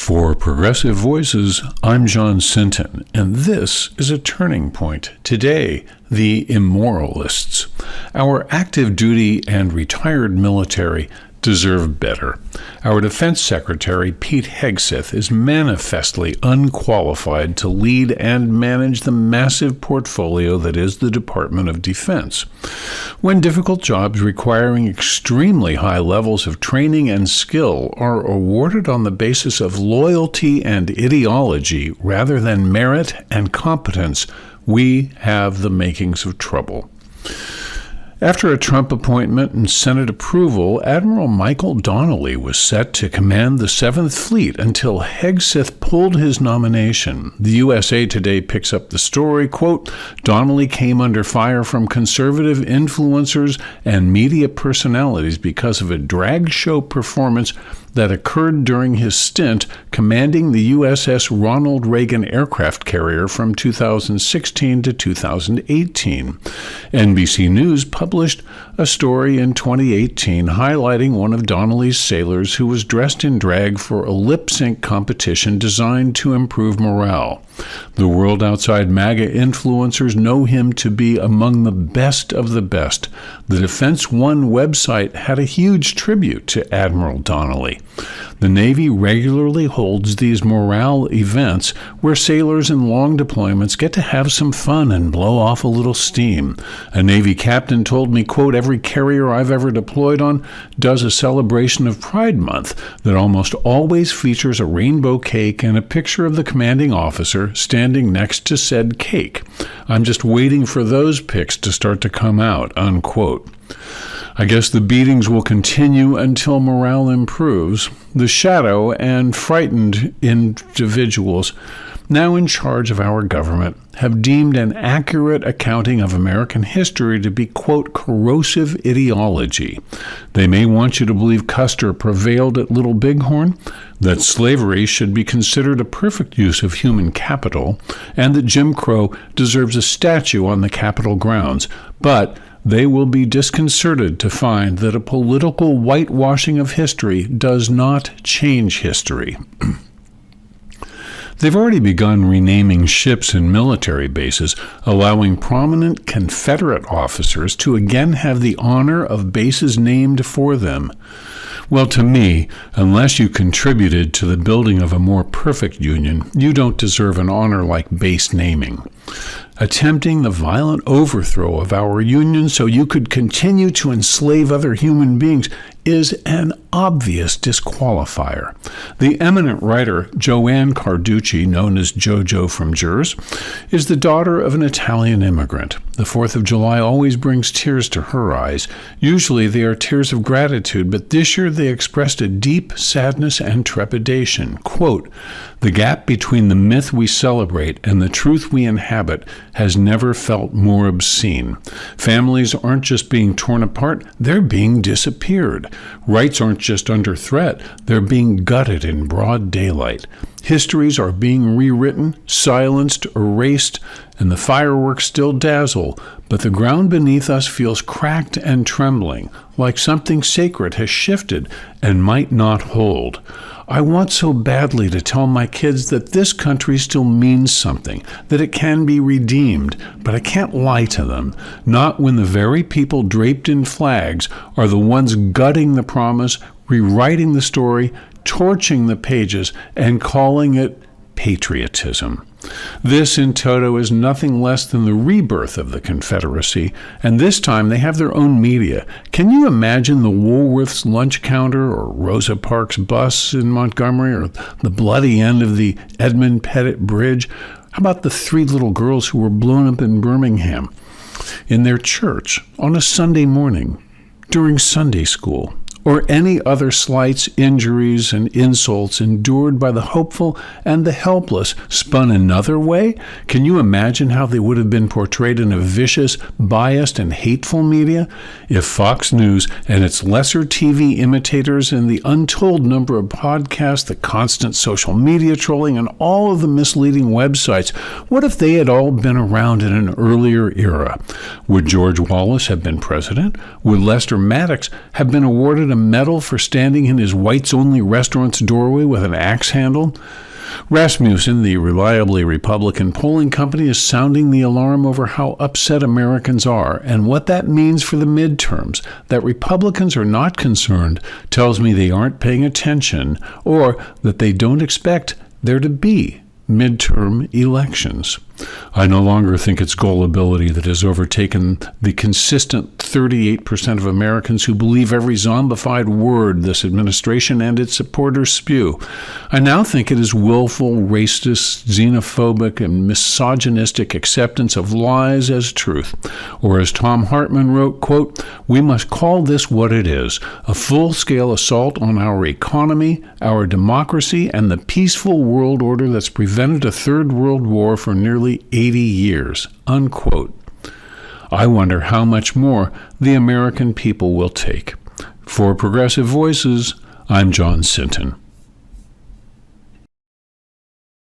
For Progressive Voices, I'm Jon Sinton, and this is a turning point. Today, the immoralists. Our active duty and retired military deserve better. Our Defense Secretary, Pete Hegseth, is manifestly unqualified to lead and manage the massive portfolio that is the Department of Defense. When difficult jobs requiring extremely high levels of training and skill are awarded on the basis of loyalty and ideology rather than merit and competence, we have the makings of trouble. After a Trump appointment and Senate approval, Admiral Michael Donnelly was set to command the 7th Fleet until Hegseth pulled his nomination. The USA Today picks up the story, quote, Donnelly came under fire from conservative influencers and media personalities because of a drag show performance that occurred during his stint commanding the USS Ronald Reagan aircraft carrier from 2016 to 2018. NBC News published a story in 2018 highlighting one of Donnelly's sailors who was dressed in drag for a lip-sync competition designed to improve morale. The world outside MAGA influencers know him to be among the best of the best. The Defense One website had a huge tribute to Admiral Donnelly. The Navy regularly holds these morale events where sailors in long deployments get to have some fun and blow off a little steam. A Navy captain told me, quote, every carrier I've ever deployed on does a celebration of Pride Month that almost always features a rainbow cake and a picture of the commanding officer standing next to said cake. I'm just waiting for those pics to start to come out, unquote. I guess the beatings will continue until morale improves. The shadow and frightened individuals now in charge of our government have deemed an accurate accounting of American history to be, quote, corrosive ideology. They may want you to believe Custer prevailed at Little Bighorn, that slavery should be considered a perfect use of human capital, and that Jim Crow deserves a statue on the Capitol grounds. But they will be disconcerted to find that a political whitewashing of history does not change history. They've already begun renaming ships and military bases, allowing prominent Confederate officers to again have the honor of bases named for them. Well, to me, unless you contributed to the building of a more perfect union, you don't deserve an honor like base naming. Attempting the violent overthrow of our union so you could continue to enslave other human beings is an obvious disqualifier. The eminent writer Joanne Carducci, known as JoJo from Jers, is the daughter of an Italian immigrant. The 4th of July always brings tears to her eyes. Usually they are tears of gratitude, but this year they expressed a deep sadness and trepidation. Quote, the gap between the myth we celebrate and the truth we inhabit has never felt more obscene. Families aren't just being torn apart, they're being disappeared. Rights aren't just under threat, they're being gutted in broad daylight. Histories are being rewritten, silenced, erased, and the fireworks still dazzle, but the ground beneath us feels cracked and trembling, like something sacred has shifted and might not hold. I want so badly to tell my kids that this country still means something, that it can be redeemed, but I can't lie to them, not when the very people draped in flags are the ones gutting the promise, rewriting the story, torching the pages, and calling it patriotism. This, in toto, is nothing less than the rebirth of the Confederacy, and this time they have their own media. Can you imagine the Woolworth's lunch counter or Rosa Parks bus in Montgomery or the bloody end of the Edmund Pettit Bridge? How about the 3 little girls who were blown up in Birmingham in their church on a Sunday morning during Sunday school? Or any other slights, injuries, and insults endured by the hopeful and the helpless spun another way? Can you imagine how they would have been portrayed in a vicious, biased, and hateful media? If Fox News and its lesser TV imitators and the untold number of podcasts, the constant social media trolling, and all of the misleading websites, what if they had all been around in an earlier era? Would George Wallace have been president? Would Lester Maddox have been awarded awarded a medal for standing in his whites-only restaurant's doorway with an axe handle? Rasmussen, the reliably Republican polling company, is sounding the alarm over how upset Americans are and what that means for the midterms. That Republicans are not concerned tells me they aren't paying attention, or that they don't expect there to be midterm elections. I no longer think it's gullibility that has overtaken the consistent 38% of Americans who believe every zombified word this administration and its supporters spew. I now think it is willful, racist, xenophobic, and misogynistic acceptance of lies as truth. Or as Tom Hartman wrote, quote, "We must call this what it is, a full-scale assault on our economy, our democracy, and the peaceful world order that's prevented a third world war for nearly 80 years, unquote. I wonder how much more the American people will take. For Progressive Voices, I'm Jon Sinton.